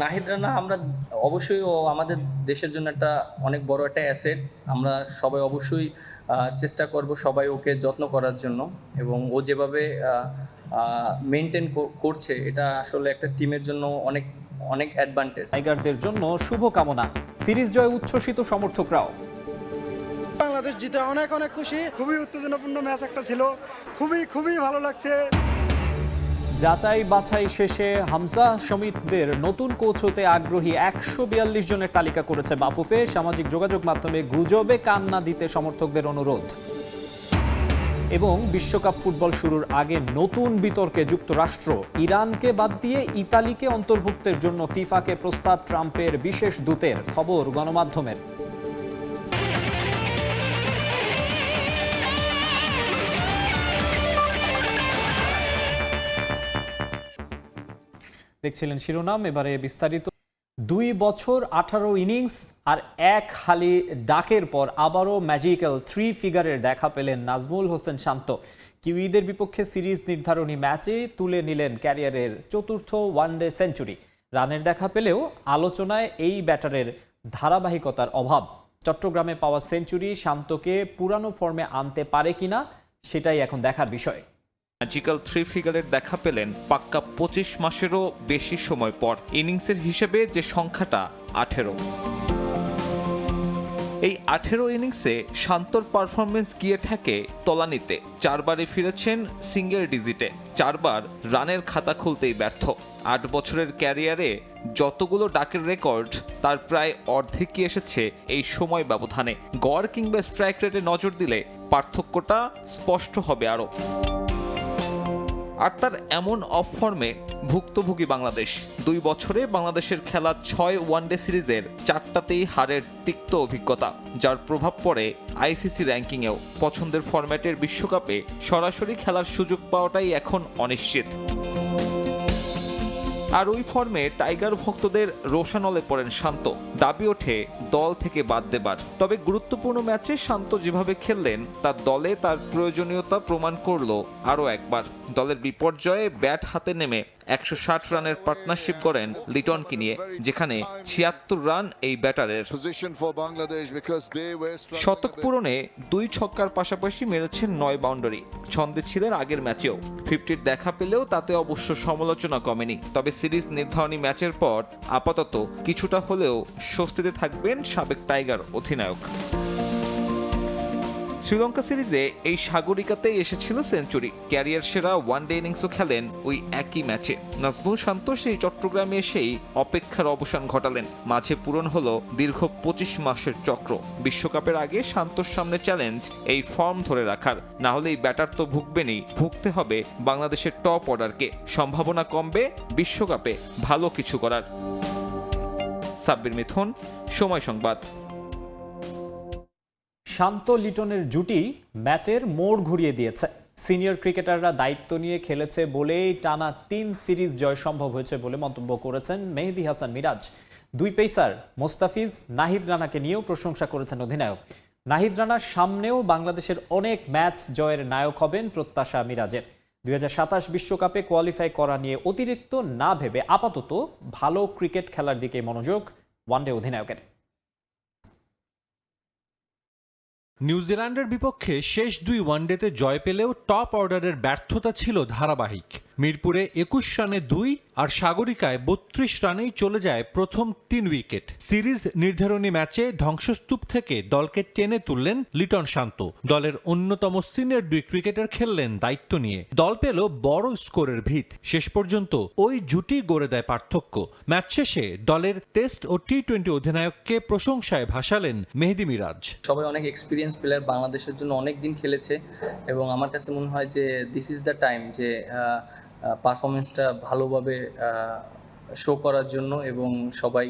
নাহিদ রানা আমরা অবশ্যই ও আমাদের দেশের জন্য একটা অনেক বড় একটা অ্যাসেট। আমরা সবাই অবশ্যই চেষ্টা করব সবাই ওকে যত্ন করার জন্য, এবং ও যেভাবে মেনটেন করছে এটা আসলে একটা টিমের জন্য অনেক অনেক অ্যাডভান্টেজ। টাইগারদের জন্য শুভকামনা। সিরিজ জয় উচ্ছ্বসিত সমর্থকরাও। বাংলাদেশ জিতে অনেক অনেক খুশি। খুবই উত্তেজনাপূর্ণ ম্যাচ একটা ছিল, খুবই ভালো লাগছে। যাচাই বাছাই শেষে হামজা সমিতদের নতুন কোচ হতে আগ্রহী 142 জনের তালিকা করেছে বাফুফে। সামাজিক যোগাযোগ মাধ্যমে গুজবে কান না দিতে সমর্থকদের অনুরোধ। এবং বিশ্বকাপ ফুটবল শুরুর আগে নতুন বিতর্কে যুক্তরাষ্ট্র। ইরানকে বাদ দিয়ে ইতালিকে অন্তর্ভুক্তের জন্য ফিফাকে প্রস্তাব ট্রাম্পের বিশেষ দূতের। খবর গণমাধ্যমের। দেখছিলেন শিরোনাম, এবারে বিস্তারিত। 2 বছর 18 ইনিংস আর এক হালি ডাকের পর আবারও ম্যাজিক্যাল 3 ফিগারের দেখা পেলেন নাজমুল হোসেন শান্ত। কিউইদের বিপক্ষে সিরিজ নির্ধারণী ম্যাচে তুলে নিলেন ক্যারিয়ারের চতুর্থ ওয়ানডে সেঞ্চুরি। রানের দেখা পেলেও আলোচনায় এই ব্যাটারের ধারাবাহিকতার অভাব। চট্টগ্রামে পাওয়া সেঞ্চুরি শান্তকে পুরানো ফর্মে আনতে পারে কিনা সেটাই এখন দেখার বিষয়। ম্যাজিক্যাল 3 ফিগারের দেখা পেলেন পাক্কা 25 মাসেরও বেশি সময় পর। ইনিংসের হিসেবে যে সংখ্যাটা 18। এই 18 ইনিংসে শান্তর পারফরমেন্স গিয়ে থাকে তলানিতে। 4 বারে ফিরেছেন সিঙ্গেল ডিজিটে, 4 বার রানের খাতা খুলতেই ব্যর্থ। 8 বছরের ক্যারিয়ারে যতগুলো ডাকের রেকর্ড তার প্রায় অর্ধেকই এসেছে এই সময় ব্যবধানে। গড় কিংবা স্ট্রাইক রেটে নজর দিলে পার্থক্যটা স্পষ্ট হবে আরও। আর তার এমন অফ ফর্মে ভুক্তভোগী বাংলাদেশ। 2 বছরে বাংলাদেশের খেলা 6 ওয়ানডে সিরিজের 4টাতেই হারের তিক্ত অভিজ্ঞতা, যার প্রভাব পড়ে আইসিসি র্যাঙ্কিংয়েও। পছন্দের ফরম্যাটের বিশ্বকাপে সরাসরি খেলার সুযোগ পাওয়াটাই এখন অনিশ্চিত। আর ওই ফর্মে টাইগার ভক্তদের রোষানলে পড়েন শান্ত। দাবি ওঠে দল থেকে বাদ দেবার। তবে গুরুত্বপূর্ণ ম্যাচে শান্ত যেভাবে খেললেন তার দলে তার প্রয়োজনীয়তা প্রমাণ করলো আরও একবার। দলের বিপর্যয়ে ব্যাট হাতে নেমে 160 রানের পার্টনারশিপ করেন লিটনকে নিয়ে, যেখানে 76 রান এই ব্যাটারের। শতক পূরণে 2 ছক্কার পাশাপাশি মেরেছেন 9 বাউন্ডারি। ছন্দে ছিলেন আগের ম্যাচেও। 50 দেখা পেলেও তাতে অবশ্য সমালোচনা কমেনি। তবে সিরিজ নির্ধারণী ম্যাচের পর আপাতত কিছুটা হলেও স্বস্তিতে থাকবেন সাবেক টাইগার অধিনায়ক। শ্রীলঙ্কা সিরিজে এই সাগরিকাতেই এসেছিল সেঞ্চুরি। ক্যারিয়ার সেরা ওয়ানডে ইনিংসও খেলেন ওই একই ম্যাচে। নাজমুল শান্ত সেই চট্টগ্রামে এসেই অপেক্ষার অবসান ঘটালেন। মাঝে পূরণ হলো দীর্ঘ 25 মাসের চক্র। বিশ্বকাপের আগে শান্তর সামনে চ্যালেঞ্জ এই ফর্ম ধরে রাখার। না হলে এই ব্যাটার তো ভুগবেনই, ভুগতে হবে বাংলাদেশের টপ অর্ডারকে। সম্ভাবনা কমবে বিশ্বকাপে ভালো কিছু করার। সাব্বির মিথুন, সময় সংবাদ। শান্ত লিটনের জুটি ম্যাচের মোড় ঘুরিয়ে দিয়েছে। সিনিয়র ক্রিকেটাররা দায়িত্ব নিয়ে খেলেছে বলেই টানা 3 সিরিজ জয় সম্ভব হয়েছে বলে মন্তব্য করেছেন মেহেদী হাসান মিরাজ। 2 পেসার মোস্তাফিজ, নাহিদ রানাকে নিয়েও প্রশংসা করেছেন অধিনায়ক। নাহিদ রানার সামনেও বাংলাদেশের অনেক ম্যাচ জয়ের নায়ক হবেন প্রত্যাশা মিরাজের। 2027 বিশ্বকাপে কোয়ালিফাই করা নিয়ে অতিরিক্ত না ভেবে আপাতত ভালো ক্রিকেট খেলার দিকে মনোযোগ ওয়ানডে অধিনায়কের। নিউজিল্যান্ডের বিপক্ষে শেষ 2 ওয়ানডেতে জয় পেলেও টপ অর্ডারের ব্যর্থতা ছিল ধারাবাহিক। মিরপুরে 21 রানে 2 আর সাগরিকায় 32 রানেই চলে যায় প্রথম 3 উইকেট। সিরিজ নির্ধারণী ম্যাচে ধ্বংসস্তূপ থেকে দলকে টেনে তুললেন লিটন শান্ত। দলের অন্যতম সিনিয়র 2 ক্রিকেটার খেললেন দায়িত্ব নিয়ে। দল পেল বড় স্কোরের ভিত। শেষ পর্যন্ত ওই জুটি গড়ে দেয় পার্থক্য। ম্যাচ শেষে দলের টেস্ট ও টি-20 অধিনায়ককে প্রশংসায় ভাসালেন মেহেদী মিরাজ। সবাই অনেক এক্সপিরিয়েন্স প্লেয়ার, বাংলাদেশের জন্য অনেক দিন খেলেছে, এবং আমার কাছে মনে হয় যে দিস ইজ দ্য টাইম যে পারফরমেন্সটা ভালোভাবে শো করার জন্য, এবং সবাই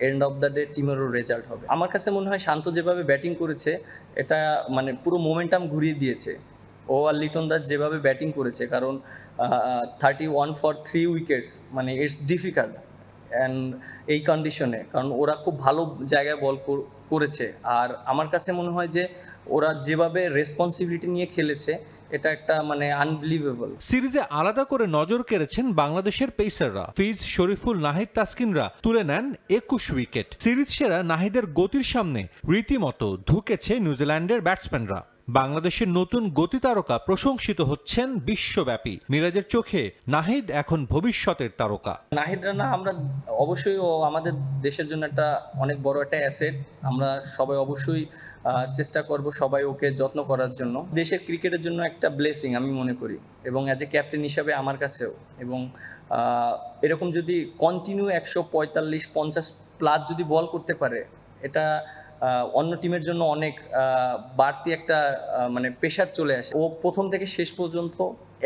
এন্ড অফ দ্য ডে টিমেরও রেজাল্ট হবে। আমার কাছে মনে হয় শান্ত যেভাবে ব্যাটিং করেছে এটা মানে পুরো মোমেন্টাম ঘুরিয়ে দিয়েছে। ও আর লিটন দাস যেভাবে ব্যাটিং করেছে, কারণ 31 ফর 3 উইকেটস মানে ইটস ডিফিকাল্ট। অ্যান্ড এই কন্ডিশনে, কারণ ওরা খুব ভালো জায়গায় বল করেছে। আর আমার কাছে মনে হয় যে ওরা যেভাবে রেসপন্সিবিলিটি নিয়ে খেলেছে এটা একটা মানে আনবিলিভেবল। সিরিজে আলাদা করে নজর কেড়েছেন বাংলাদেশের পেসাররা। ফিজ, শরীফুল, নাহিদ, তাসকিনরা তুলে নেন 21 উইকেট। সিরিজ সেরা নাহিদের গতির সামনে রীতিমতো ধুকেছে নিউজিল্যান্ডের ব্যাটসম্যানরা। বাংলাদেশের নতুন গতি তারকা প্রশংসিত হচ্ছেন বিশ্বব্যাপী। মিরাজের চোখে নাহিদ এখন ভবিষ্যতের তারকা। নাহিদ রানা আমরা অবশ্যই ও আমাদের দেশের জন্য একটা অনেক বড় একটা অ্যাসেট। আমরা সবাই অবশ্যই চেষ্টা করব সবাই ওকে যত্ন করার জন্য। দেশের ক্রিকেটের জন্য একটা ব্লেসিং আমি মনে করি, এবং অ্যাজ এ ক্যাপ্টেন হিসাবে আমার কাছেও। এবং এরকম যদি কন্টিনিউ 145-50 প্লাস যদি বল করতে পারে, এটা অন্য টিমের জন্য অনেক বাড়তি একটা মানে প্রেশার চলে আসে। ও প্রথম থেকে শেষ পর্যন্ত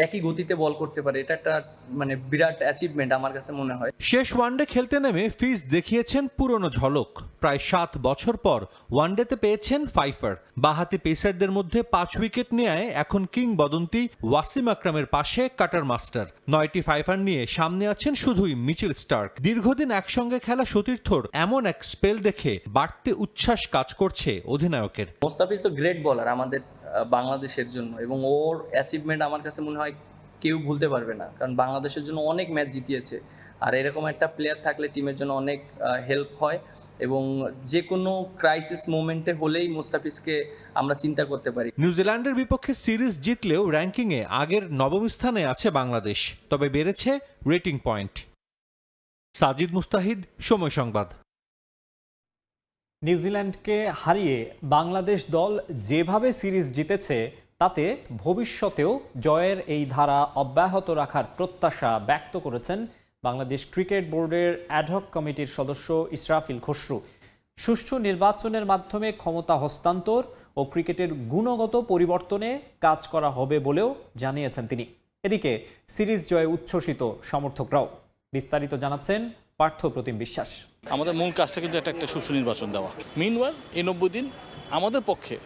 একই গতিতে বল করতে পারে, এটা একটা মানে বিরাট অ্যাচিভমেন্ট আমার কাছে মনে হয়। শেষ ওয়ানডে খেলতে নেমে ফিজ দেখিয়েছেন পুরনো ঝলক। প্রায় 7 বছর পর ওয়ানডেতে পেয়েছেন ফাইফার। বাঁহাতি পেসারদের মধ্যে 5 উইকেট নেয় এখন কিংবদন্তি ওয়াসিম আকরামের পাশে কাটার মাস্টার। 9টি ফাইফার নিয়ে সামনে আছেন শুধুই মিচেল স্টার্ক। দীর্ঘদিন একসঙ্গে খেলা সতীর্থর এমন এক স্পেল দেখে বাড়তি উচ্ছ্বাস কাজ করছে অধিনায়কের। মোস্তাফিজ তো গ্রেট বলার আমাদের বাংলাদেশের জন্য, এবং ওর অ্যাচিভমেন্ট আমার কাছে মনে হয় কেউ ভুলতে পারবে না, কারণ বাংলাদেশের জন্য অনেক ম্যাচ জিতিয়েছে। আর এরকম একটা প্লেয়ার থাকলে টিমের জন্য অনেক হেল্প হয়, এবং যে কোনো ক্রাইসিস মোমেন্টে হলেই মোস্তাফিজকে আমরা চিন্তা করতে পারি। নিউজিল্যান্ডের বিপক্ষে সিরিজ জিতলেও র্যাঙ্কিংয়ে আগের 9ম স্থানে আছে বাংলাদেশ, তবে বেড়েছে রেটিং পয়েন্ট। সাজিদ মুস্তাহিদ, সময় সংবাদ। নিউজিল্যান্ডকে হারিয়ে বাংলাদেশ দল যেভাবে সিরিজ জিতেছে তাতে ভবিষ্যতেও জয়ের এই ধারা অব্যাহত রাখার প্রত্যাশা ব্যক্ত করেছেন বাংলাদেশ ক্রিকেট বোর্ডের অ্যাডহক কমিটির সদস্য ইসরাফিল খসরু। সুষ্ঠু নির্বাচনের মাধ্যমে ক্ষমতা হস্তান্তর ও ক্রিকেটের গুণগত পরিবর্তনে কাজ করা হবে বলেও জানিয়েছেন তিনি। এদিকে সিরিজ জয়ে উচ্ছ্বসিত সমর্থকরাও। বিস্তারিত জানাচ্ছেন পার্থ প্রতিম বিশ্বাস। আমাদের মূল কাজটা কিন্তু একটা সুষ্ঠু নির্বাচন দেওয়া। মিনওয়াইল এই 90 দিন আমাদের পক্ষে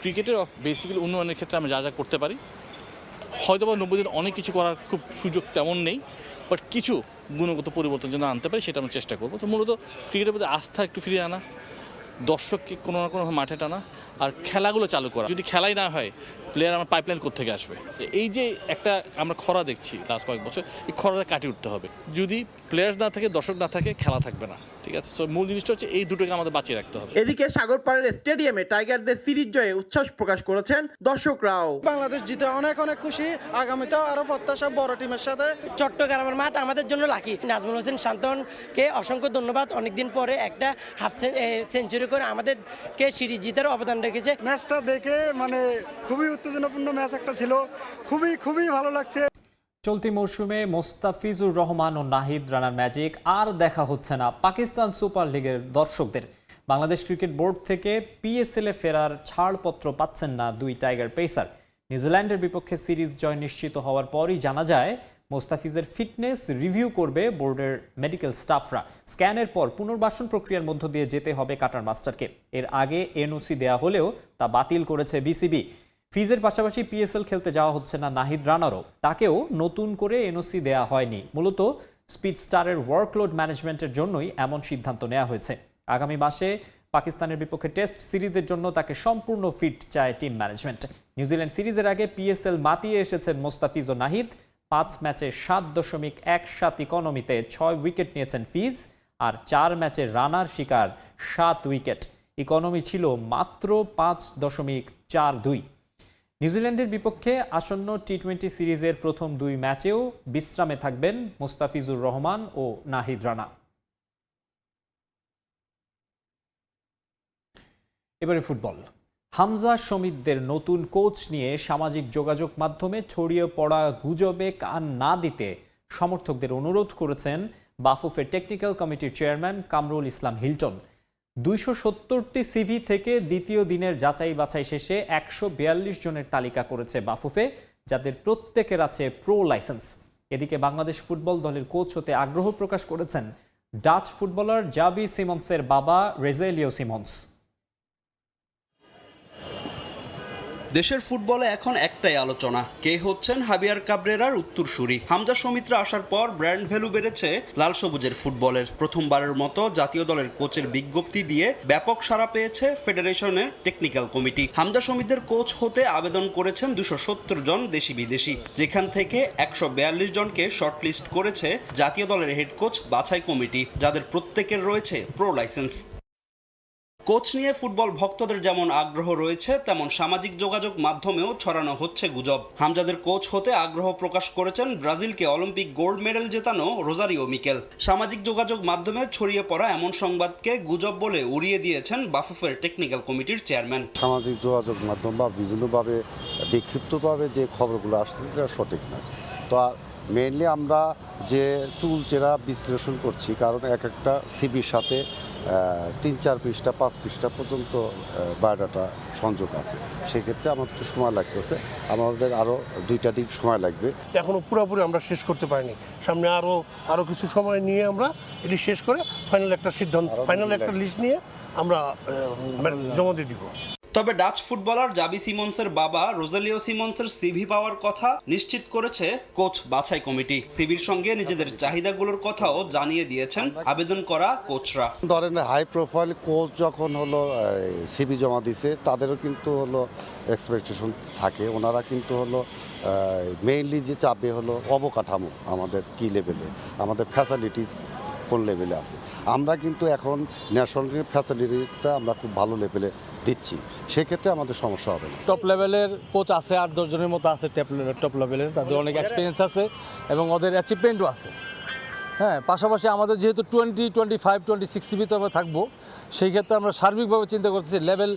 ক্রিকেটের বেসিক্যালি উন্নয়নের ক্ষেত্রে আমরা যা যা করতে পারি, হয়তো বা 90 দিন অনেক কিছু করার খুব সুযোগ তেমন নেই, বাট কিছু গুণগত পরিবর্তন যেন আনতে পারি সেটা আমরা চেষ্টা করবো। তো মূলত ক্রিকেটের প্রতি আস্থা একটু ফিরিয়ে আনা, দর্শককে কোনো না কোনো মাঠে টানা, আর খেলাগুলো চালু করা। যদি খেলাই না হয় প্লেয়ার আমার পাইপলাইন কোত্থেকে আসবে? এই যে একটা আমরা খরা দেখছি লাস্ট কয়েক বছর, এই খরাটা কাটিয়ে উঠতে হবে। যদি প্লেয়ার্স না থাকে, দর্শক না থাকে, খেলা থাকবে না। ঠিক আছে, তো মূল জিনিসটা হচ্ছে এই দুটোকে আমাদের বাঁচিয়ে রাখতে হবে। এদিকে সাগরপাড়ের স্টেডিয়ামে টাইগারদের সিরিজ জয়ে উচ্ছ্বাস প্রকাশ করেছেন দর্শকরাও। বাংলাদেশ জিতে অনেক অনেক খুশি, আগামীতেও আরো প্রত্যাশা বড় টিমের সাথে। চট্টগ্রামের মাঠ আমাদের জন্য লাকি। নাজমুল হোসেন শান্তনকে অসংখ্য ধন্যবাদ, অনেকদিন পরে একটা হাফ সেঞ্চুরি করে আমাদেরকে সিরিজ জিতার অবদান রেখেছে। ম্যাচটা দেখে মানে খুবই উত্তেজনাপূর্ণ ম্যাচ একটা ছিল, খুবই ভালো লাগছে। চলতি মৌসুমে মোস্তাফিজুর রহমান ও নাহিদ রানার ম্যাজিক আর দেখা হচ্ছে না পাকিস্তান সুপার লিগের দর্শকদের। বাংলাদেশ ক্রিকেট বোর্ড থেকে পিএসএল-এ ফেরার ছাড়পত্র পাচ্ছেন না দুই টাইগার পেসার। নিউজিল্যান্ডের বিপক্ষে সিরিজ জয় নিশ্চিত হওয়ার পরই জানা যায় মোস্তাফিজের ফিটনেস রিভিউ করবে বোর্ডের মেডিকেল স্টাফরা। স্ক্যানের পর পুনর্বাসন প্রক্রিয়ার মধ্য দিয়ে যেতে হবে কাটার মাস্টারকে। এর আগে এনওসি দেয়া হলেও তা বাতিল করেছে বিসিবি। ফিজের পাশাপাশি পিএসএল খেলতে যাওয়া হচ্ছে না নাহিদ রানারও, তাকেও নতুন করে এনওসি দেয়া হয়নি। মূলত স্পিড স্টারের ওয়ার্কলোড ম্যানেজমেন্টের জন্যই এমন সিদ্ধান্ত নেওয়া হয়েছে। আগামী মাসে পাকিস্তানের বিপক্ষে টেস্ট সিরিজের জন্য তাকে সম্পূর্ণ ফিট চায় টিম ম্যানেজমেন্ট। নিউজিল্যান্ড সিরিজের আগে পিএসএল মাতিয়ে এসেছেন মোস্তাফিজ ও নাহিদ। 5 ম্যাচে 7.17 ইকোনমিতে 6 উইকেট নিয়েছেন ফিজ, আর 4 ম্যাচে রানার শিকার 7 উইকেট। ইকোনমি ছিল মাত্র 5.42। নিউজিল্যান্ডের বিপক্ষে আসন্ন টি-20 সিরিজের প্রথম 2 ম্যাচেও বিশ্রামে থাকবেন মোস্তাফিজুর রহমান ও নাহিদ রানা। এবারে ফুটবল। হামজা সমিতদের নতুন কোচ নিয়ে সামাজিক যোগাযোগ মাধ্যমে ছড়িয়ে পড়া গুজবে কান না দিতে সমর্থকদের অনুরোধ করেছেন বাফুফের টেকনিক্যাল কমিটির chairman Kamrul Islam Hilton. 270টি CV থেকে দ্বিতীয় দিনের যাচাই বাছাই শেষে 142 জনের তালিকা করেছে বাফুফে, যাদের প্রত্যেকের আছে প্রো লাইসেন্স। এদিকে বাংলাদেশ ফুটবল দলের কোচ হতে আগ্রহ প্রকাশ করেছেন ডাচ ফুটবলার জাবি সিমন্সের বাবা রেজেলিও সিমন্স। দেশের ফুটবলে এখন একটাই আলোচনা, কে হচ্ছেন হাবিয়ার কাবরেরার উত্তরসূরি। হামজা সমিত্রা আসার পর ব্র্যান্ড ভ্যালু বেড়েছে লাল সবুজের ফুটবলের। প্রথমবারের মতো জাতীয় দলের কোচের বিজ্ঞপ্তি দিয়ে ব্যাপক সাড়া পেয়েছে ফেডারেশনের টেকনিক্যাল কমিটি। হামজা সমিতের কোচ হতে আবেদন করেছেন 270 জন দেশি বিদেশি, যেখান থেকে 142 জনকে শর্টলিস্ট করেছে জাতীয় দলের হেড কোচ বাছাই কমিটি, যাদের প্রত্যেকের রয়েছে প্রো লাইসেন্স। কোচ নিয়ে ফুটবল ভক্তদের যেমন আগ্রহ রয়েছে, তেমন সামাজিক যোগাযোগ মাধ্যমেও ছড়ানো হচ্ছে গুজব। হামজাদের কোচ হতে আগ্রহ প্রকাশ করেছেন ব্রাজিলকে অলিম্পিক গোল্ড মেডেল জেতানো রোজারিও মিকেল। সামাজিক যোগাযোগ মাধ্যমে ছড়িয়ে পড়া এমন সংবাদকে গুজব বলে উড়িয়ে দিয়েছেন বাফুফের টেকনিক্যাল কমিটির চেয়ারম্যান। সামাজিক যোগাযোগ মাধ্যম বা বিভিন্নভাবে বিক্ষিপ্তভাবে যে খবরগুলো আসছে সেটা সঠিক না। তো মেইনলি আমরা যে চুলচেরা বিশ্লেষণ করছি, কারণ এক একটা সিবির সাথে 3-4 পৃষ্ঠা 5 পৃষ্ঠা পর্যন্ত বায়োডাটা সংযোগ আছে। সেক্ষেত্রে আমার একটু সময় লাগতেছে, আমাদের আরও 2টা দিন সময় লাগবে। এখনও পুরোপুরি আমরা শেষ করতে পারিনি, সামনে আরও কিছু সময় নিয়ে আমরা এটি শেষ করে ফাইনাল একটা সিদ্ধান্ত, ফাইনাল একটা লিস্ট নিয়ে আমরা জমা দিয়ে দিব। তবে ডাচ ফুটবলার জাবি সিমন্সের বাবা রোজালিও সিমন্সের সিভি পাওয়ার কথা নিশ্চিত করেছে কোচ বাছাই কমিটি। সিভির সঙ্গে নিজেদের চাহিদাগুলোর কথাও জানিয়ে দিয়েছেন আবেদন করা কোচরা। ধরেন হাই প্রোফাইল কোচ যখন হলো সিভি জমা দিছে, তাদেরও কিন্তু হলো এক্সপেকটেশন থাকে। ওনারা কিন্তু হলো মেইনলি যে চাপে হলো অবকাঠামো, আমাদের কি লেভেলে, আমাদের ফ্যাসিলিটিস কোন লেভেলে আছে। আমরা কিন্তু এখন ন্যাশনাল ফ্যাসিলিটিটা আমরা খুব ভালো লেভেলে দিচ্ছি, সেক্ষেত্রে আমাদের সমস্যা হবে না। টপ লেভেলের কোচ আছে, 8-10 জনের মতো আছে টপ লেভেলের, তাদের অনেক এক্সপিরিয়েন্স আছে এবং ওদের অ্যাচিভমেন্টও আছে। হ্যাঁ, পাশাপাশি আমাদের যেহেতু 20, 25, 26 ভিতরে আমরা থাকবো, সেই ক্ষেত্রে আমরা সার্বিকভাবে চিন্তা করতেছি লেভেল,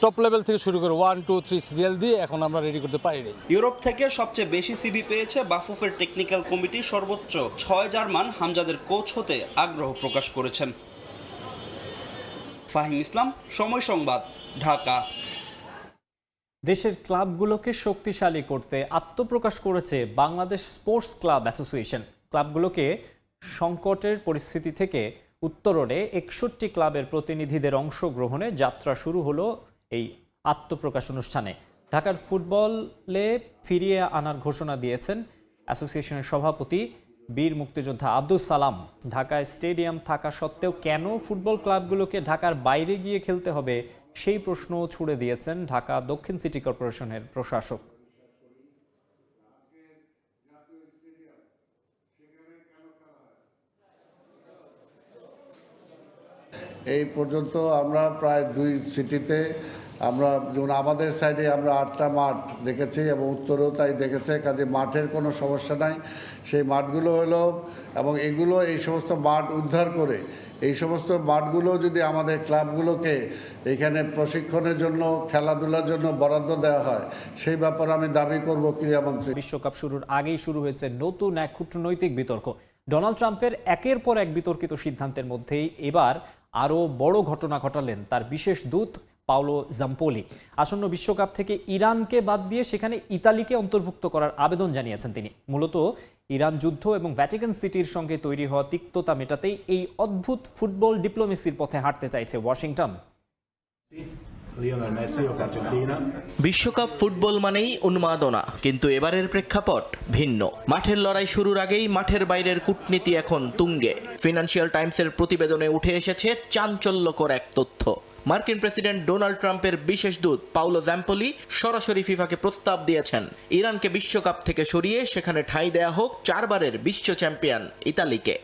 টপ লেভেল থেকে শুরু করে 1, 2, 3 সিরিয়াল দিয়ে এখন আমরা রেডি করতে পারি। ইউরোপ থেকে সবচেয়ে বেশি সিভি পেয়েছে বাফুফের টেকনিক্যাল কমিটি। সর্বোচ্চ 6 জার্মান হামজাদের কোচ হতে আগ্রহ প্রকাশ করেছেন। ফাহিম ইসলাম, সময় সংবাদ, ঢাকা। দেশের ক্লাবগুলোকে শক্তিশালী করতে আত্মপ্রকাশ করেছে বাংলাদেশ স্পোর্টস ক্লাব অ্যাসোসিয়েশন। ক্লাবগুলোকে সংকটের পরিস্থিতি থেকে উত্তরণে 61 ক্লাবের প্রতিনিধিদের অংশগ্রহণে যাত্রা শুরু হলো এই আত্মপ্রকাশ অনুষ্ঠানে। ঢাকার ফুটবলে ফিরিয়ে আনার ঘোষণা দিয়েছেন অ্যাসোসিয়েশনের সভাপতি বীর মুক্তিযোদ্ধা আব্দুল সালাম। ঢাকায় স্টেডিয়াম থাকা সত্ত্বেও কেন ফুটবল ক্লাবগুলোকে ঢাকার বাইরে গিয়ে খেলতে হবে, সেই প্রশ্ন ছুড়ে দিয়েছেন ঢাকা দক্ষিণ সিটি কর্পোরেশনের প্রশাসক। এই পর্যন্ত আমরা প্রায় 2 সিটিতে আমরা, যেমন আমাদের সাইডে আমরা 8টা মাঠ দেখেছি এবং উত্তরেও তাই দেখেছে, কাজে মাঠের কোনো সমস্যা নাই। সেই মাঠগুলো হলো, এবং এগুলো এই সমস্ত মাঠ উদ্ধার করে এই সমস্ত মাঠগুলো যদি আমাদের ক্লাবগুলোকে এখানে প্রশিক্ষণের জন্য, খেলাধুলার জন্য বরাদ্দ দেওয়া হয়, সেই ব্যাপারে আমি দাবি করব ক্রীড়ামন্ত্রী। বিশ্বকাপ শুরুর আগেই শুরু হয়েছে নতুন এক কূটনৈতিক বিতর্ক। ডোনাল্ড ট্রাম্পের একের পর এক বিতর্কিত সিদ্ধান্তের মধ্যেই এবার আরও বড় ঘটনা ঘটালেন তার বিশেষ দূত পাওলো জাম্পোলি। আসন্ন বিশ্বকাপ থেকে ইরানকে বাদ দিয়ে সেখানে ইতালিকে অন্তর্ভুক্ত করার আবেদন জানিয়েছেন তিনি। মূলত ইরান যুদ্ধ এবং ভ্যাটিকান সিটির সঙ্গে তৈরি হওয়া তিক্ততা মেটাতেই এই অদ্ভুত ফুটবল ডিপ্লোমেসির পথে হাঁটতে চাইছে ওয়াশিংটন। বিশ্বকাপ ফুটবল মানেই উন্মাদনা, কিন্তু এবারের প্রেক্ষাপট ভিন্ন। মাঠের লড়াই শুরুর আগেই মাঠের বাইরের কূটনীতি এখন তুঙ্গে। ফিনান্সিয়াল টাইমসের প্রতিবেদনে উঠে এসেছে চাঞ্চল্যকর এক তথ্য। মার্কিন প্রেসিডেন্ট ডোনাল্ড ট্রাম্পের বিশেষ দূত পাওলো জাম্পোলি সরাসরি ফিফাকে প্রস্তাব দিয়েছেন ইরানকে বিশ্বকাপ থেকে সরিয়ে সেখানে ঠাঁই দেয়া হোক 4 বারের বিশ্ব চ্যাম্পিয়ন ইতালিকে।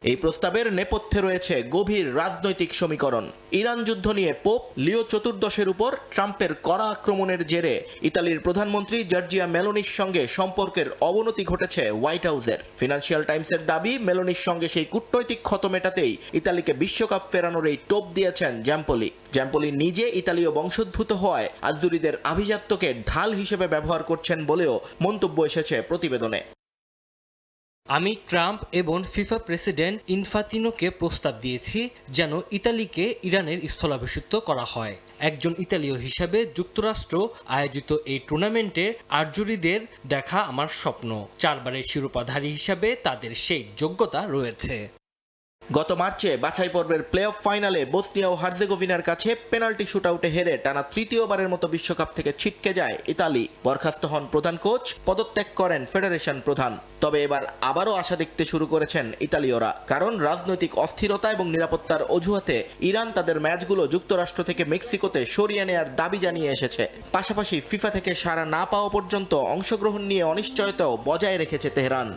এই প্রস্তাবের নেপথ্যে রয়েছে গভীর রাজনৈতিক সমীকরণ। ইরান যুদ্ধ নিয়ে পোপ লিও চতুর্দশের উপর ট্রাম্পের কড়া আক্রমণের জেরে ইতালির প্রধানমন্ত্রী জর্জিয়া মেলোনির সঙ্গে সম্পর্কের অবনতি ঘটেছে হোয়াইট হাউসের। ফিনান্সিয়াল টাইমসের দাবি, মেলোনির সঙ্গে সেই কূটনৈতিক ক্ষত মেটাতেই ইতালিকে বিশ্বকাপ ফেরানোর এই টোপ দিয়েছেন জাম্পোলি। জাম্পোলি নিজে ইতালীয় বংশোদ্ভূত হওয়ায় আজুরিদের আভিজাত্যকে ঢাল হিসেবে ব্যবহার করছেন বলেও মন্তব্য এসেছে প্রতিবেদনে। আমি ট্রাম্প এবং ফিফা প্রেসিডেন্ট ইনফাতিনোকে প্রস্তাব দিয়েছি যেন ইতালিকে ইরানের স্থলাভিষিক্ত করা হয়। একজন ইতালীয় হিসাবে যুক্তরাষ্ট্র আয়োজিত এই টুর্নামেন্টে আর্জুরিদের দেখা আমার স্বপ্ন। 4 বারের শিরোপাধারী হিসাবে তাদের সেই যোগ্যতা রয়েছে। গত মার্চে বাছাই পর্বের প্লে অফ ফাইনালে বসনিয়া ও হার্জেগোভিনার কাছে পেনাল্টি শুটআউটে হেরে টানা তৃতীয়বারের মতো বিশ্বকাপ থেকে ছিটকে যায় ইতালি। বরখাস্ত হন প্রধান কোচ, পদত্যাগ করেন ফেডারেশন প্রধান। তবে এবার আবারও আশা দেখতে শুরু করেছেন ইতালীয়রা, কারণ রাজনৈতিক অস্থিরতা এবং নিরাপত্তার অজুহাতে ইরান তাদের ম্যাচগুলো যুক্তরাষ্ট্র থেকে মেক্সিকোতে সরিয়ে নেয়ার দাবি জানিয়ে এসেছে। পাশাপাশি ফিফা থেকে সাড়া না পাওয়া পর্যন্ত অংশগ্রহণ নিয়ে অনিশ্চয়তাও বজায় রেখেছে তেহরান।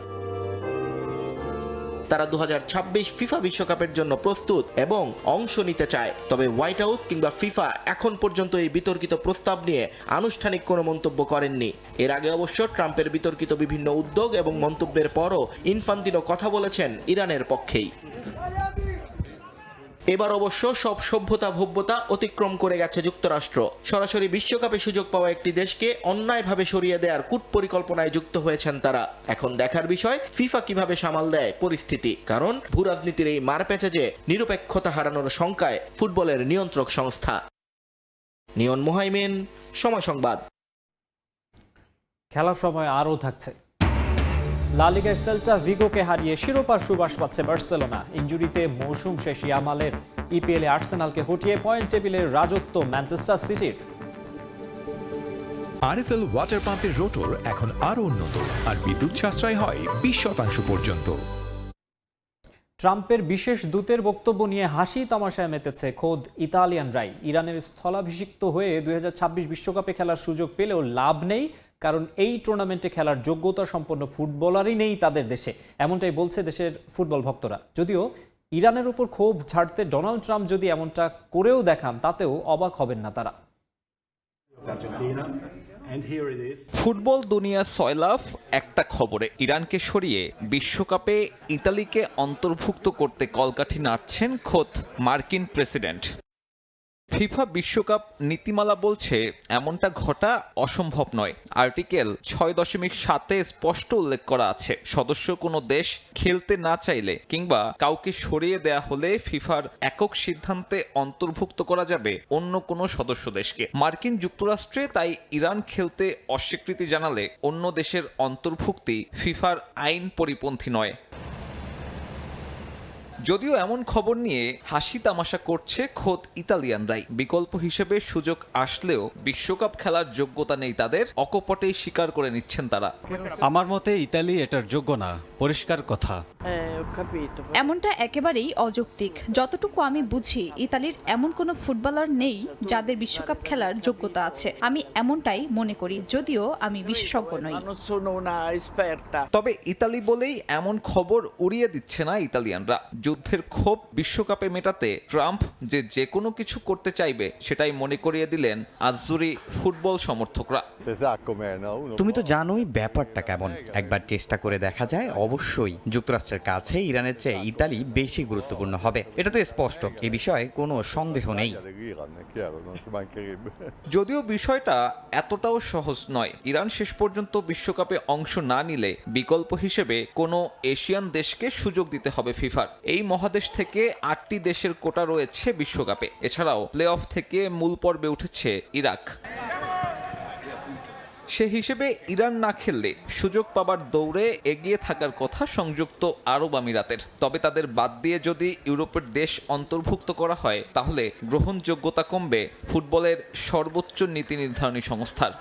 তারা 2026 ফিফা বিশ্বকাপের জন্য প্রস্তুত এবং অংশ নিতে চায়। তবে হোয়াইট হাউস কিংবা ফিফা এখন পর্যন্ত এই বিতর্কিত প্রস্তাব নিয়ে আনুষ্ঠানিক কোনো মন্তব্য করেননি। এর আগে অবশ্য ট্রাম্পের বিতর্কিত বিভিন্ন উদ্যোগ এবং মন্তব্যের পরও ইনফান্তিনো কথা বলেছেন ইরানের পক্ষেই। এবার অবশ্য সব সভ্যতা ভব্যতা অতিক্রম করে গেছে যুক্তরাষ্ট্র। সরাসরি বিশ্বকাপে সুযোগ পাওয়া একটি দেশকে অন্যায়ভাবে সরিয়ে দেওয়ার কূট পরিকল্পনায় যুক্ত হয়েছেন তারা। এখন দেখার বিষয় ফিফা কিভাবে সামাল দেয় পরিস্থিতি, কারণ ভূরাজনীতির এই মারপ্যাঁচে নিরপেক্ষতা হারানোর শঙ্কায় ফুটবলের নিয়ন্ত্রক সংস্থা। নিয়ন মুহাইমিন, সময় সংবাদ। খেলার সময় আরও থাকছে। লা লিগায় সেল্টা ভিগোকে হারিয়ে শিরোপার সুবাস পাচ্ছে বার্সেলোনা। ইনজুরিতে মৌসুম শেষ ইয়ামালের, ইপিএলে আর্সেনালকে হটিয়ে পয়েন্ট টেবিলের রাজত্ব ম্যানচেস্টার সিটির। আরএফএল ওয়াটার পাম্পের রোটর এখন আরো উন্নত আর বিদ্যুৎ সাশ্রয় হয় 20% পর্যন্ত। ট্রাম্পের বিশেষ দূতের বক্তব্য নিয়ে হাসি তামাশায় মেতেছে খোদ ইতালিয়ানরাই। ইরানের স্থলাভিষিক্ত হয়ে 2026 বিশ্বকাপে খেলার সুযোগ পেলেও লাভ নেই, কারণ এই টুর্নামেন্টে খেলার যোগ্যতা সম্পন্ন ফুটবলারই নেই তাদের দেশে, এমনটাই বলছে দেশের ফুটবল ভক্তরা। যদিও ইরানের উপর ক্ষোভ ঝাড়তে ডোনাল্ড ট্রাম্প যদি এমনটা করেও দেখান, তাতেও অবাক হবেন না তারা। ফুটবল দুনিয়া সয়লাভ একটা খবরে। ইরানকে সরিয়ে বিশ্বকাপে ইতালিকে অন্তর্ভুক্ত করতে কলকাঠি নাড়ছেন খোদ মার্কিন প্রেসিডেন্ট। ফিফা বিশ্বকাপ নীতিমালা বলছে এমনটা ঘটা অসম্ভব নয়। আর্টিকেল 6.7 স্পষ্ট উল্লেখ করা আছে, সদস্য কোনো দেশ খেলতে না চাইলে কিংবা কাউকে সরিয়ে দেয়া হলে ফিফার একক সিদ্ধান্তে অন্তর্ভুক্ত করা যাবে অন্য কোনো সদস্য দেশকে। মার্কিন যুক্তরাষ্ট্রে তাই ইরান খেলতে অস্বীকৃতি জানালে অন্য দেশের অন্তর্ভুক্তি ফিফার আইন পরিপন্থী নয়। যদিও এমন খবর নিয়ে হাসি তামাশা করছে খোদ ইতালিয়ানরাই। বিকল্প হিসেবে সুযোগ আসলেও বিশ্বকাপ খেলার যোগ্যতা নেই তাদের, অকপটেই স্বীকার করে নিচ্ছেন তারা। আমার মতে ইতালি এটার যোগ্য না, পরিষ্কার কথা। এমনটা একেবারেই অযৌক্তিক। যতটুকু আমি বুঝি, ইতালির এমন কোনো ফুটবলার নেই যাদের বিশ্বকাপ খেলার যোগ্যতা আছে। আমি এমনটাই মনে করি, যদিও আমি বিশেষজ্ঞ নই। তবে ইতালি বলেই এমন খবর উড়িয়ে দিচ্ছে না ইতালিয়ানরা। যুদ্ধের ক্ষোভ বিশ্বকাপে মেটাতে ট্রাম্প যে কোনো কিছু করতে চাইবে সেটাই মনে করিয়ে দিলেন আজুরি ফুটবল সমর্থকরা। তুমি তো জানোই ব্যাপারটা কেমন। একবার চেষ্টা করে দেখা যায়, অবশ্যই যুক্তরাষ্ট্রের কাছে ইরানের চেয়ে ইতালি বেশি গুরুত্বপূর্ণ হবে, এটা তো স্পষ্ট, এ বিষয়ে কোনো সন্দেহ নেই। যদিও বিষয়টা এতটাও সহজ নয়। ইরান শেষ পর্যন্ত বিশ্বকাপে অংশ না নিলে বিকল্প হিসেবে কোনো এশিয়ান দেশকে সুযোগ দিতে হবে ফিফার। এই মহাদেশ থেকে 8টি দেশের কোটা রয়েছে বিশ্বকাপে। এছাড়াও প্লে অফ থেকে মূল পর্বে উঠেছে ইরাক। সে হিসেবে ইরান না খেললে সুযোগ পাবার দৌড়ে এগিয়ে থাকার কথা সংযুক্ত আরব আমিরাতের। তবে তাদের বাদ দিয়ে যদি ইউরোপের দেশ অন্তর্ভুক্ত করা হয়, তাহলে গ্রহণযোগ্যতা কমবে ফুটবলের সর্বোচ্চ নীতি নির্ধারণী সংস্থার।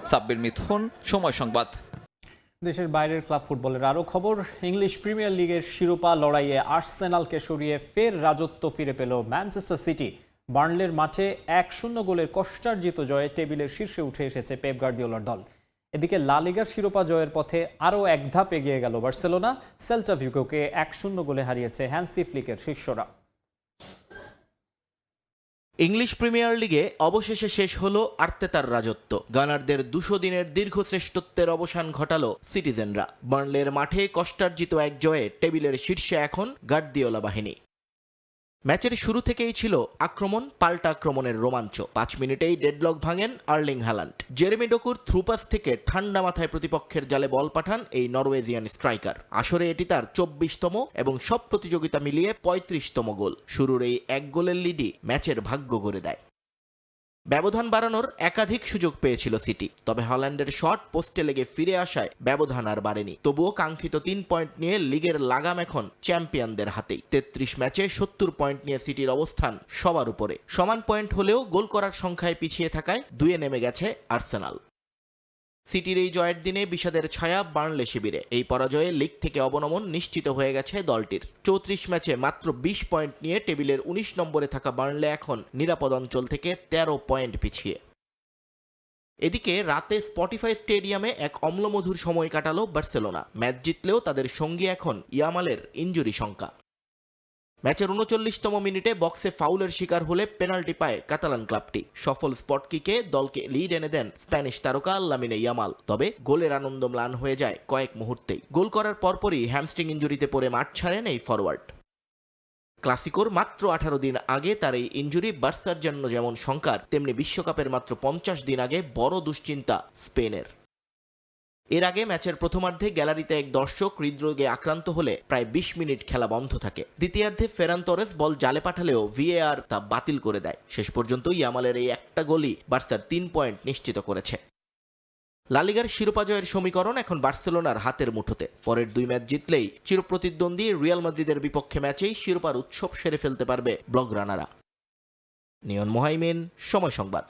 সাব্বির মিথুন, সময় সংবাদ। দেশের বাইরের ক্লাব ফুটবলের আরও খবর। ইংলিশ প্রিমিয়ার লিগের শিরোপা লড়াইয়ে আর্সেনালকে সরিয়ে ফের রাজত্ব ফিরে পেল ম্যানচেস্টার সিটি। বার্নলের মাঠে 1-0 গোলের কষ্টার্জিত জয়ে টেবিলের শীর্ষে উঠে এসেছে পেপ গার্দিওলার দল। এদিকে লা লিগার শিরোপা জয়ের পথে আরও এক ধাপ এগিয়ে গেল বার্সেলোনা। সেল্টা ভিগোকে 1-0 গোলে হারিয়েছে হ্যান্সি ফ্লিকের শিষ্যরা। ইংলিশ প্রিমিয়ার লিগে অবশেষে শেষ হলো আর্তেতার রাজত্ব। গানারদের 200 দিনের দীর্ঘ শ্রেষ্ঠত্বের অবসান ঘটালো সিটিজেনরা। বার্নলের মাঠে কষ্টার্জিত এক জয়ে টেবিলের শীর্ষে এখন গার্দিওলা বাহিনী। ম্যাচের শুরু থেকেই ছিল আক্রমণ পাল্টা আক্রমণের রোমাঞ্চ। 5 মিনিটেই ডেডলক ভাঙেন Erling Haaland. Jeremy Doku through pass থেকে ঠান্ডা মাথায় প্রতিপক্ষের জালে বল পাঠান এই নরওয়েজিয়ান স্ট্রাইকার। আসরে এটি তার 24তম এবং সব প্রতিযোগিতা মিলিয়ে 35তম গোল। শুরুর এই এক গোলের লিডই ম্যাচের ভাগ্য গড়ে দেয়। ব্যবধান বাড়ানোর একাধিক সুযোগ পেয়েছিল সিটি, তবে হল্যান্ডের শট পোস্টে লেগে ফিরে আসায় ব্যবধান আর বাড়েনি। তবুও কাঙ্ক্ষিত 3 পয়েন্ট নিয়ে লিগের লাগাম এখন চ্যাম্পিয়নদের হাতেই। 33 ম্যাচে 70 পয়েন্ট নিয়ে সিটির অবস্থান সবার উপরে। সমান পয়েন্ট হলেও গোল করার সংখ্যায় পিছিয়ে থাকায় 2-এ নেমে গেছে আর্সেনাল। সিটির এই জয়ের দিনে বিষাদের ছায়া বার্নলে শিবিরে। এই পরাজয়ে লিগ থেকে অবনমন নিশ্চিত হয়ে গেছে দলটির। 34 ম্যাচে মাত্র 20 পয়েন্ট নিয়ে টেবিলের 19 নম্বরে থাকা বার্নলে এখন নিরাপদ অঞ্চল থেকে 13 পয়েন্ট পিছিয়ে। এদিকে রাতে স্পটিফাই স্টেডিয়ামে এক অম্লমধুর সময় কাটালো বার্সেলোনা। ম্যাচ জিতলেও তাদের সঙ্গী এখন ইয়ামালের ইনজুরি শঙ্কা। ম্যাচের 39তম মিনিটে বক্সে ফাউলের শিকার হলে পেনাল্টি পায় কাতালান ক্লাবটি। সফল স্পট কিকে দলকে লিড এনে দেন স্প্যানিশ তারকা লামিনে ইয়ামাল। তবে গোলের আনন্দ ম্লান হয়ে যায় কয়েক মুহূর্তেই। গোল করার পরপরই হ্যামস্ট্রিং ইনজুরিতে পড়ে মাঠ ছাড়েন এই ফরওয়ার্ড। ক্লাসিকোর মাত্র 18 দিন আগে তার এই ইনজুরি বার্সার জন্য যেমন শঙ্কার, তেমনি বিশ্বকাপের মাত্র 50 দিন আগে বড় দুশ্চিন্তা স্পেনের। এর আগে ম্যাচের প্রথমার্ধে গ্যালারিতে এক দর্শক হৃদরোগে আক্রান্ত হলে প্রায় 20 মিনিট খেলা বন্ধ থাকে। দ্বিতীয়ার্ধে ফেরান তোরেস বল জালে পাঠালেও ভিএআর তা বাতিল করে দেয়। শেষ পর্যন্ত ইয়ামালের এই একটা গোলই বার্সার 3 পয়েন্ট নিশ্চিত করেছে। লা লিগার শিরোপা জয়ের সমীকরণ এখন বার্সেলোনার হাতের মুঠোতে। পরের 2 ম্যাচ জিতলেই চিরপ্রতিদ্বন্দ্বী রিয়াল মাদ্রিদের বিপক্ষে ম্যাচেই শিরোপার উৎসব সেরে ফেলতে পারবে ব্লগরানারা। নিয়ন মোহাইমিন, সময় সংবাদ।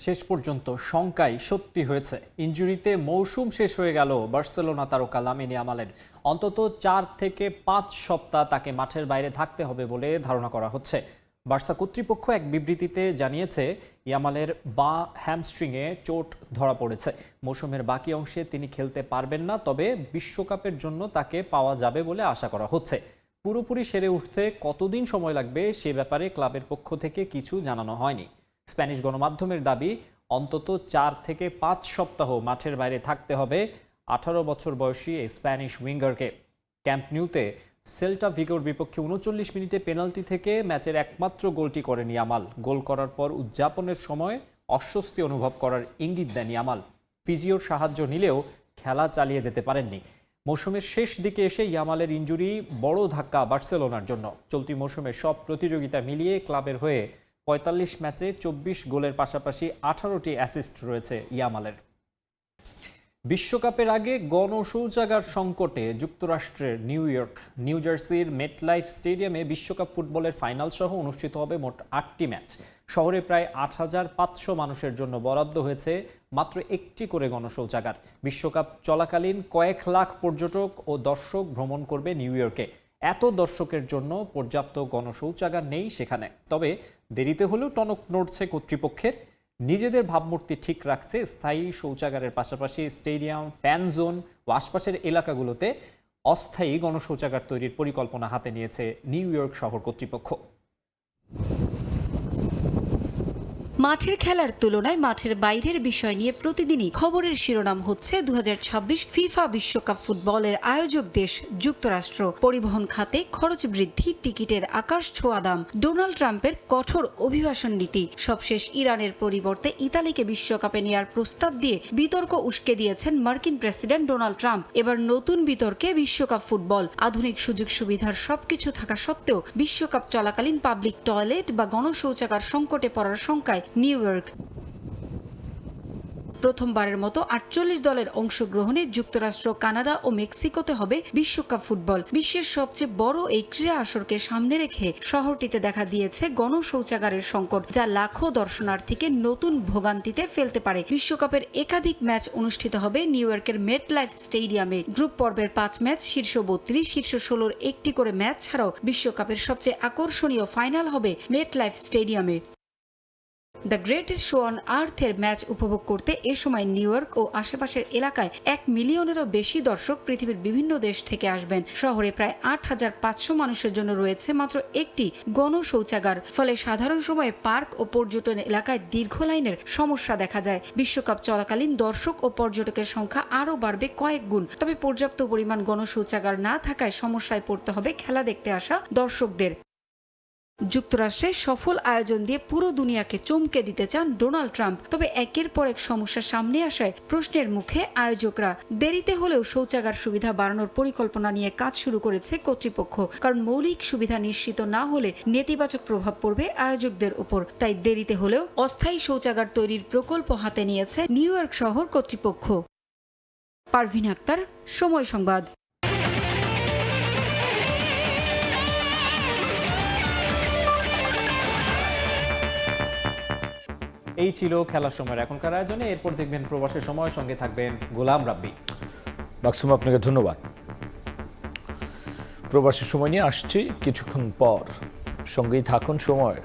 শেষ পর্যন্ত শঙ্কাই সত্যি হয়েছে। ইনজুরিতে মৌসুম শেষ হয়ে গেল বার্সেলোনা তারকা লামিন ইয়ামালের। অন্তত 4 থেকে 5 সপ্তাহ তাকে মাঠের বাইরে থাকতে হবে বলে ধারণা করা হচ্ছে। বার্সা কর্তৃপক্ষ এক বিবৃতিতে জানিয়েছে, ইয়ামালের বাঁ হ্যামস্ট্রিংয়ে চোট ধরা পড়েছে। মৌসুমের বাকি অংশে তিনি খেলতে পারবেন না, তবে বিশ্বকাপের জন্য তাকে পাওয়া যাবে বলে আশা করা হচ্ছে। পুরোপুরি সেরে উঠতে কতদিন সময় লাগবে সে ব্যাপারে ক্লাবের পক্ষ থেকে কিছু জানানো হয়নি। স্প্যানিশ গণমাধ্যমের দাবি, অন্তত 4 থেকে 5 সপ্তাহ মাঠের বাইরে থাকতে হবে 18 বছর বয়সী এই স্প্যানিশ উইঙ্গারকে। ক্যাম্প নিউতে সেল্টা ভিগোর বিপক্ষে 39 মিনিটে পেনাল্টি থেকে ম্যাচের একমাত্র গোলটি করেন ইয়ামাল। গোল করার পর উদযাপনের সময় অস্বস্তি অনুভব করার ইঙ্গিত দেন ইয়ামাল। ফিজিওর সাহায্য নিলেও খেলা চালিয়ে যেতে পারেননি। মৌসুমের শেষ দিকে এসে ইয়ামালের ইনজুরি বড় ধাক্কা বার্সেলোনার জন্য। চলতি মৌসুমে সব প্রতিযোগিতা মিলিয়ে ক্লাবের হয়ে 45 ম্যাচে 24 গোলের পাশাপাশি 18টি অ্যাসিস্ট রয়েছে ইয়ামালের। বিশ্বকাপের আগে গণশৌচাগার সংকটে যুক্তরাষ্ট্রের নিউ জার্সির মেটলাইফ স্টেডিয়ামে বিশ্বকাপ ফুটবলের ফাইনাল সহ অনুষ্ঠিত হবে মোট 8টি ম্যাচ। শহরে প্রায় 8500 মানুষের জন্য বরাদ্দ হয়েছে মাত্র 1টি করে গণশৌচাগার। বিশ্বকাপ চলাকালীন কয়েক লাখ পর্যটক ও দর্শক ভ্রমণ করবে নিউ ইয়র্কে। এত দর্শকের জন্য পর্যাপ্ত গণশৌচাগার নেই সেখানে। তবে দেরিতে হলেও টনক নড়ছে কর্তৃপক্ষের। নিজেদের ভাবমূর্তি ঠিক রাখছে স্থায়ী শৌচাগারের পাশাপাশি স্টেডিয়াম, ফ্যান জোন ও আশপাশের এলাকাগুলোতে অস্থায়ী গণশৌচাগার তৈরির পরিকল্পনা হাতে নিয়েছে নিউ ইয়র্ক শহর কর্তৃপক্ষ। মাঠের খেলার তুলনায় মাঠের বাইরের বিষয় নিয়ে প্রতিদিনই খবরের শিরোনাম হচ্ছে 2026 ফিফা বিশ্বকাপ ফুটবলের আয়োজক দেশ যুক্তরাষ্ট্র। পরিবহন খাতে খরচ বৃদ্ধি, টিকিটের আকাশ ছোঁয়া দাম, ডোনাল্ড ট্রাম্পের কঠোর অভিবাসন নীতি, সবশেষ ইরানের পরিবর্তে ইতালিকে বিশ্বকাপে নেয়ার প্রস্তাব দিয়ে বিতর্ক উস্কে দিয়েছেন মার্কিন প্রেসিডেন্ট ডোনাল্ড ট্রাম্প। এবার নতুন বিতর্কে বিশ্বকাপ ফুটবল। আধুনিক সুযোগ সুবিধার সবকিছু থাকা সত্ত্বেও বিশ্বকাপ চলাকালীন পাবলিক টয়লেট বা গণশৌচাগার সংকটে পড়ার শঙ্কায় নিউ ইয়র্ক। প্রথমবারের মতো 48 দলের অংশগ্রহণে যুক্তরাষ্ট্র, কানাডা ও মেক্সিকোতে হবে বিশ্বকাপ ফুটবল। বিশ্বের সবচেয়ে বড় এই ক্রীড়া আসরকে সামনে রেখে শহরটিতে দেখা দিয়েছে গণশৌচাগারের সংকট, যা লাখো দর্শনার্থীকে নতুন ভোগান্তিতে ফেলতে পারে। বিশ্বকাপের একাধিক ম্যাচ অনুষ্ঠিত হবে নিউ ইয়র্কের মেটলাইফ স্টেডিয়ামে। গ্রুপ পর্বের 5 ম্যাচ, শীর্ষ 32, শীর্ষ 16-র 1টি করে ম্যাচ ছাড়াও বিশ্বকাপের সবচেয়ে আকর্ষণীয় ফাইনাল হবে মেটলাইফ স্টেডিয়ামে। দ্য গ্রেটেস্ট শো অন আর্থের ম্যাচ উপভোগ করতে এ সময় নিউ ইয়র্ক ও আশেপাশের এলাকায় 1 মিলিয়নেরও বেশি দর্শক পৃথিবীর বিভিন্ন দেশ থেকে আসবেন। শহরে প্রায় 8500 মানুষের জন্য রয়েছে মাত্র একটি গণশৌচাগার। ফলে সাধারণ সময়ে পার্ক ও পর্যটন এলাকায় দীর্ঘ লাইনের সমস্যা দেখা যায়। বিশ্বকাপ চলাকালীন দর্শক ও পর্যটকের সংখ্যা আরও বাড়বে কয়েক গুণ। তবে পর্যাপ্ত পরিমাণ গণশৌচাগার না থাকায় সমস্যায় পড়তে হবে খেলা দেখতে আসা দর্শকদের। যুক্তরাষ্ট্রের সফল আয়োজন দিয়ে পুরো দুনিয়াকে চমকে দিতে চান ডোনাল্ড ট্রাম্প। তবে একের পর এক সমস্যার সামনে আসায় প্রশ্নের মুখে আয়োজকরা। দেরিতে হলেও শৌচাগার সুবিধা বাড়ানোর পরিকল্পনা নিয়ে কাজ শুরু করেছে কর্তৃপক্ষ, কারণ মৌলিক সুবিধা নিশ্চিত না হলে নেতিবাচক প্রভাব পড়বে আয়োজকদের উপর। তাই দেরিতে হলেও অস্থায়ী শৌচাগার তৈরির প্রকল্প হাতে নিয়েছে নিউ ইয়র্ক শহর কর্তৃপক্ষ। পারভিন আক্তার, সময় সংবাদ। এই ছিল খেলার সময়ের এখনকার আয়োজনে। এরপর দেখবেন প্রবাসের সময়, সঙ্গে থাকবেন গোলাম রাব্বি। মাকসুম, আপনাকে ধন্যবাদ। প্রবাসী সময় নিয়ে আসছি কিছুক্ষণ পর, সঙ্গেই থাকুন সময়।